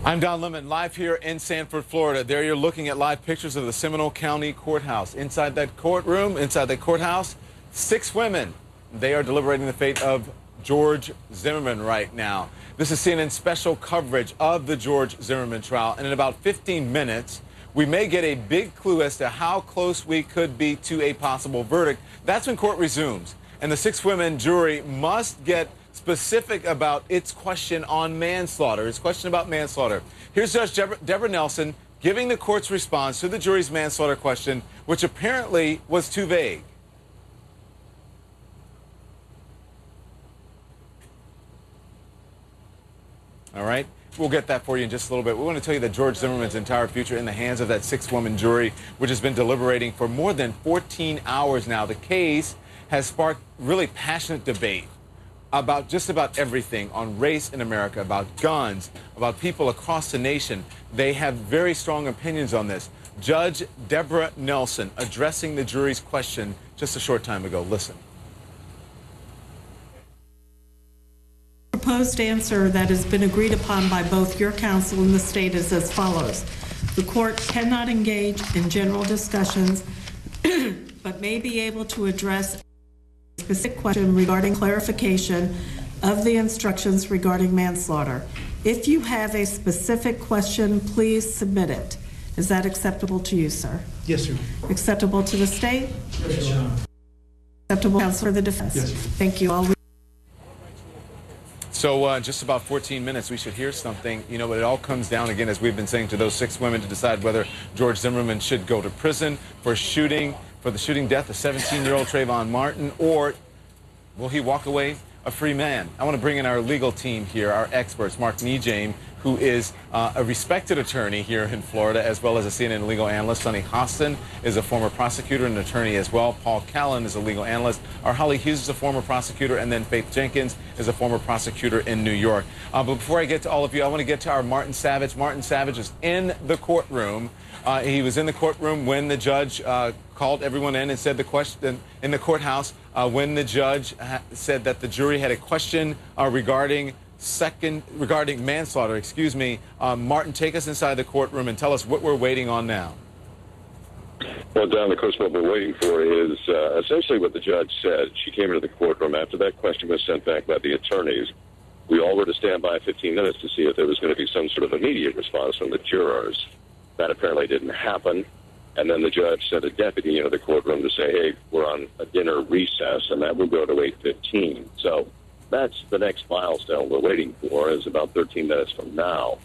I'm Don Lemon, live here in Sanford, Florida. There you're looking at live pictures of the Seminole County Courthouse. Inside that courtroom, inside that courthouse, 6 women. They are deliberating the fate of George Zimmerman right now. This is CNN's special coverage of the George Zimmerman trial. And in about 15 minutes, we may get a big clue as to how close we could be to a possible verdict. That's when court resumes. And the 6-women jury must get specific about its question on manslaughter, its question about manslaughter. Here's Judge Deborah Nelson giving the court's response to the jury's manslaughter question, which apparently was too vague. All right, we'll get that for you in just a little bit. We want to tell you that George Zimmerman's entire future in the hands of that 6-woman jury, which has been deliberating for more than 14 hours now. The case has sparked really passionate debate about just about everything on race in America, about guns, about people across the nation. They have very strong opinions on this. Judge Deborah Nelson addressing the jury's question just a short time ago. Listen. Proposed answer that has been agreed upon by both your counsel and the state is as follows. The court cannot engage in general discussions, but may be able to address a specific question regarding clarification of the instructions regarding manslaughter. If you have a specific question, please submit it. Is that acceptable to you, sir? Yes, Your Honor. Acceptable to the state? Yes, Your Honor. Acceptable, counsel, for the defense? Yes. Thank you all. So just about 14 minutes, we should hear something. You know, but it all comes down, again, as we've been saying, to those 6 women to decide whether George Zimmerman should go to prison for the shooting death of 17-year-old Trayvon Martin, or will he walk away a free man? I want to bring in our legal team here, our experts, Mark Nejame, who is a respected attorney here in Florida, as well as a CNN legal analyst. Sonny Hostin is a former prosecutor and attorney as well. Paul Callan is a legal analyst. Our Holly Hughes is a former prosecutor, and then Faith Jenkins is a former prosecutor in New York. But before I get to all of you, I want to get to our Martin Savage. Martin Savage is in the courtroom. He was in the courtroom when the judge called everyone in and said the question in the courthouse when the judge said that the jury had a question regarding manslaughter. Excuse me. Martin, take us inside the courtroom and tell us what we're waiting on now. Well, Don, of course, what we're waiting for is essentially what the judge said. She came into the courtroom after that question was sent back by the attorneys. We all were to stand by 15 minutes to see if there was going to be some sort of immediate response from the jurors. That apparently didn't happen. And then the judge sent a deputy into the courtroom to say, hey, we're on a dinner recess, and that will go to 8:15. So that's the next milestone we're waiting for, is about 13 minutes from now,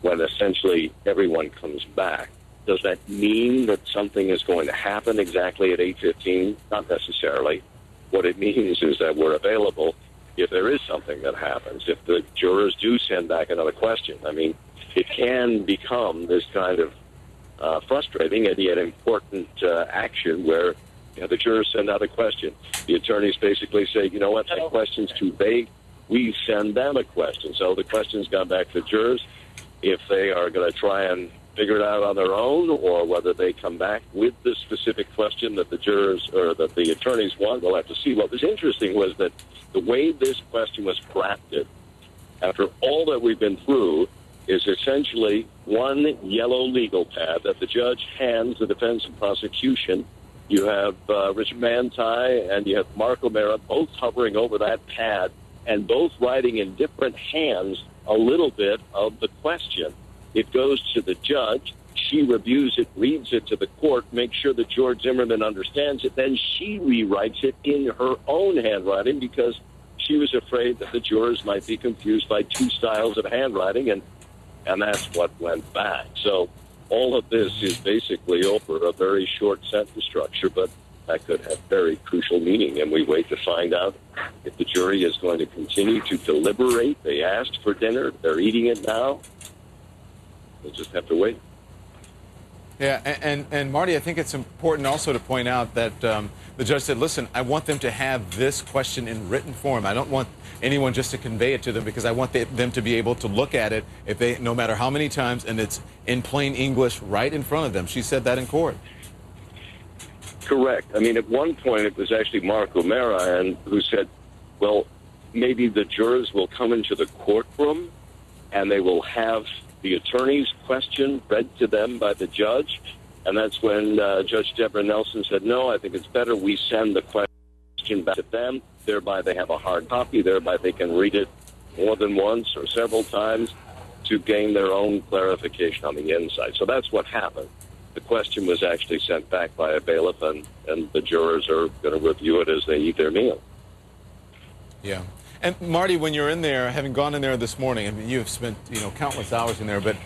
when essentially everyone comes back. Does that mean that something is going to happen exactly at 8:15? Not necessarily. What it means is that we're available if there is something that happens, if the jurors do send back another question. I mean, it can become this kind of frustrating and yet important action where the jurors send out a question. The attorneys basically say, you know what, that question's too vague. We send them a question. So the question's gone back to the jurors. If they are going to try and figure it out on their own, or whether they come back with the specific question that the jurors or that the attorneys want, we'll have to see. What was interesting was that the way this question was crafted, after all that we've been through, is essentially one yellow legal pad that the judge hands the defense and prosecution. You have Richard Manti and you have Mark O'Mara both hovering over that pad and both writing in different hands a little bit of the question. It goes to the judge. She reviews it, reads it to the court, makes sure that George Zimmerman understands it. Then she rewrites it in her own handwriting because she was afraid that the jurors might be confused by 2 styles of handwriting, and that's what went back. So all of this is basically over a very short sentence structure, but that could have very crucial meaning, and we wait to find out if the jury is going to continue to deliberate. They asked for dinner. They're eating it now. We'll just have to wait. Yeah, and Marty, I think it's important also to point out that the judge said, listen, I want them to have this question in written form. I don't want anyone just to convey it to them, because I want them to be able to look at it if they, no matter how many times, and it's in plain English right in front of them. She said that in court. Correct. I mean, at one point it was actually Mark O'Mara who said, well, maybe the jurors will come into the courtroom and they will have the attorney's question read to them by the judge, and that's when Judge Deborah Nelson said, no, I think it's better we send the question back to them, thereby they have a hard copy, thereby they can read it more than once or several times to gain their own clarification on the inside. So that's what happened. The question was actually sent back by a bailiff, and the jurors are going to review it as they eat their meal. Yeah. And Marty, when you're in there, having gone in there this morning, I mean, you have spent, countless hours in there, but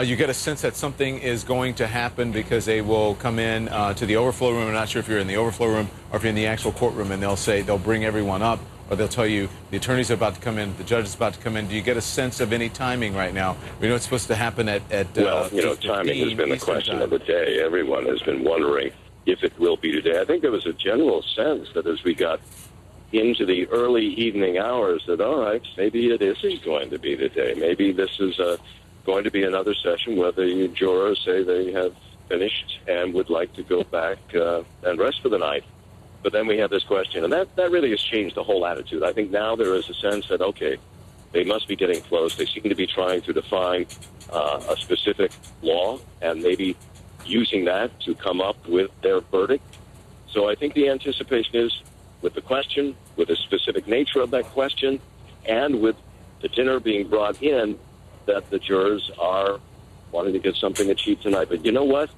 you get a sense that something is going to happen because they will come in to the overflow room. I'm not sure if you're in the overflow room or if you're in the actual courtroom, and they'll bring everyone up, or they'll tell you the attorney's about to come in, the judge is about to come in. Do you get a sense of any timing right now? We know it's supposed to happen at well, timing has been the question of the day. Everyone has been wondering if it will be today. I think there was a general sense that as we got into the early evening hours that, all right, maybe it isn't going to be today. Maybe this is going to be another session where the jurors say they have finished and would like to go back and rest for the night. But then we have this question, and that really has changed the whole attitude. I think now there is a sense that, okay, they must be getting close. They seem to be trying to define a specific law and maybe using that to come up with their verdict. So I think the anticipation is, with the question, with the specific nature of that question, and with the dinner being brought in, that the jurors are wanting to get something achieved tonight. But you know what?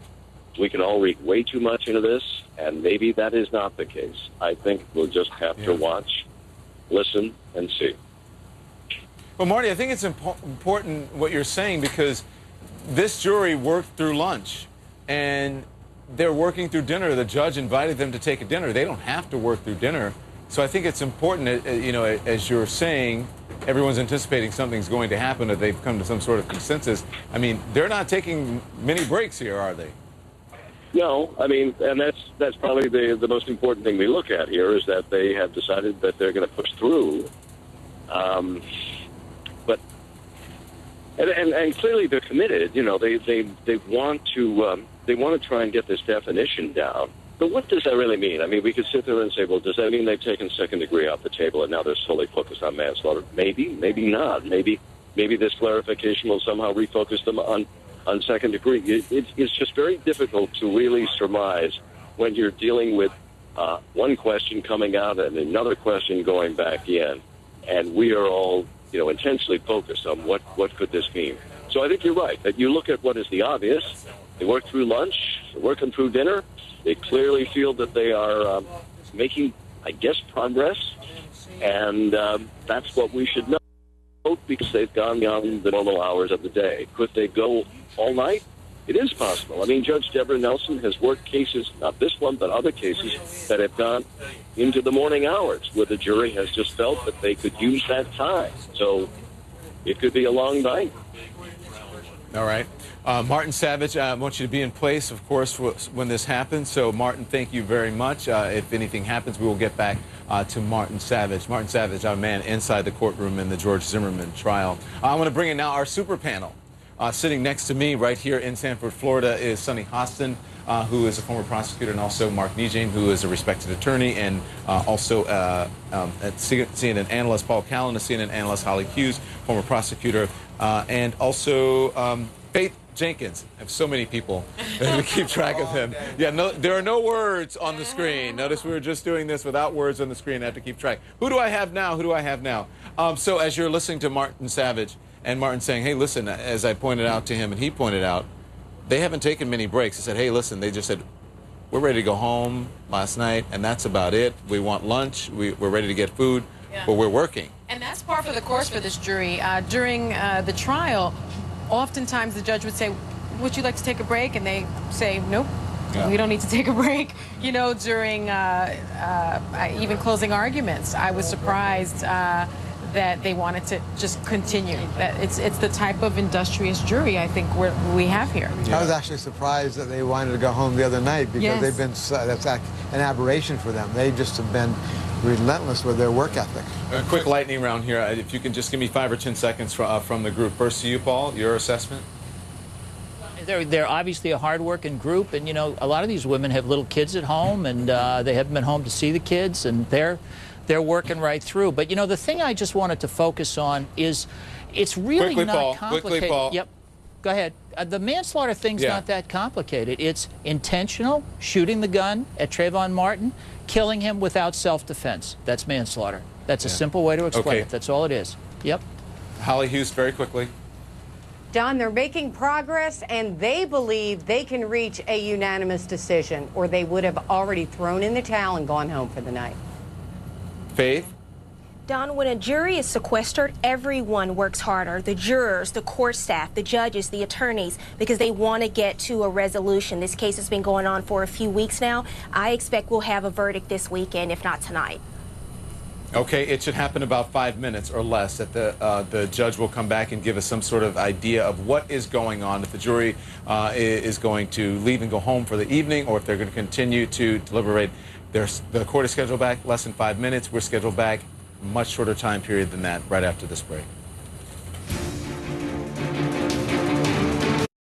We can all read way too much into this, and maybe that is not the case. I think we'll just have to watch, listen, and see. Well, Marty, I think it's important what you're saying, because this jury worked through lunch, and they're working through dinner. The judge invited them to take a dinner. They don't have to work through dinner. So I think it's important, as you're saying, everyone's anticipating something's going to happen, that they've come to some sort of consensus. I mean, they're not taking many breaks here, are they? No, I mean, and that's probably the most important thing we look at here, is that they have decided that they're going to push through. But clearly they're committed. They want to try and get this definition down. But what does that really mean? I mean, we could sit there and say, well, does that mean they've taken second degree off the table and now they're solely focused on manslaughter? Maybe, maybe not. Maybe this clarification will somehow refocus them on second degree. It's just very difficult to really surmise when you're dealing with one question coming out and another question going back in, and we are all intensely focused on what could this mean. So I think you're right, that you look at what is the obvious. They work through lunch, they're working through dinner. They clearly feel that they are making, I guess, progress, and that's what we should know, because they've gone beyond the normal hours of the day. Could they go all night? It is possible. I mean, Judge Deborah Nelson has worked cases, not this one, but other cases that have gone into the morning hours, where the jury has just felt that they could use that time. So it could be a long night. All right. Martin Savage, I want you to be in place, of course, when this happens. So, Martin, thank you very much. If anything happens, we will get back to Martin Savage. Martin Savage, our man inside the courtroom in the George Zimmerman trial. I want to bring in now our super panel. Sitting next to me right here in Sanford, Florida, is Sunny Hostin, who is a former prosecutor, and also Mark Nijane, who is a respected attorney, and also at CNN analyst Paul Callan, a CNN analyst Holly Hughes, former prosecutor, and also Faith Jenkins. I have so many people that we keep track of them. Yeah, no, there are no words on the screen. Notice we were just doing this without words on the screen. I have to keep track. Who do I have now? Who do I have now? So as you're listening to Martin Savage, and Martin saying, hey, listen, as I pointed out to him and he pointed out, they haven't taken many breaks. He said, hey, listen, they just said, we're ready to go home last night, and that's about it. We want lunch. We're ready to get food, but we're working. And that's par for the course for this jury. During the trial, oftentimes the judge would say, would you like to take a break? And they say, nope. Yeah. We don't need to take a break. During even closing arguments, I was surprised that they wanted to just continue. That it's the type of industrious jury I think we have here. Yeah. I was actually surprised that they wanted to go home the other night, because they've been that's an aberration for them. They just have been relentless with their work ethic. A quick lightning round here. If you can just give me 5 or 10 seconds from the group. First to you, Paul, your assessment. They're obviously a hard-working group, and a lot of these women have little kids at home, and they haven't been home to see the kids, and they're working right through. But the thing I just wanted to focus on is it's really quickly, not Paul, complicated. Quickly, Paul. Yep. Go ahead. The manslaughter thing's not that complicated. It's intentional, shooting the gun at Trayvon Martin, killing him without self-defense. That's manslaughter. That's a simple way to explain it. That's all it is. Yep. Holly Hughes, very quickly. Don, they're making progress, and they believe they can reach a unanimous decision, or they would have already thrown in the towel and gone home for the night. Faith? Don, when a jury is sequestered, everyone works harder. The jurors, the court staff, the judges, the attorneys, because they want to get to a resolution. This case has been going on for a few weeks now. I expect we'll have a verdict this weekend, if not tonight. Okay, it should happen about 5 minutes or less that the judge will come back and give us some sort of idea of what is going on, if the jury is going to leave and go home for the evening, or if they're going to continue to deliberate. The court is scheduled back less than 5 minutes. We're scheduled back much shorter time period than that right after this break.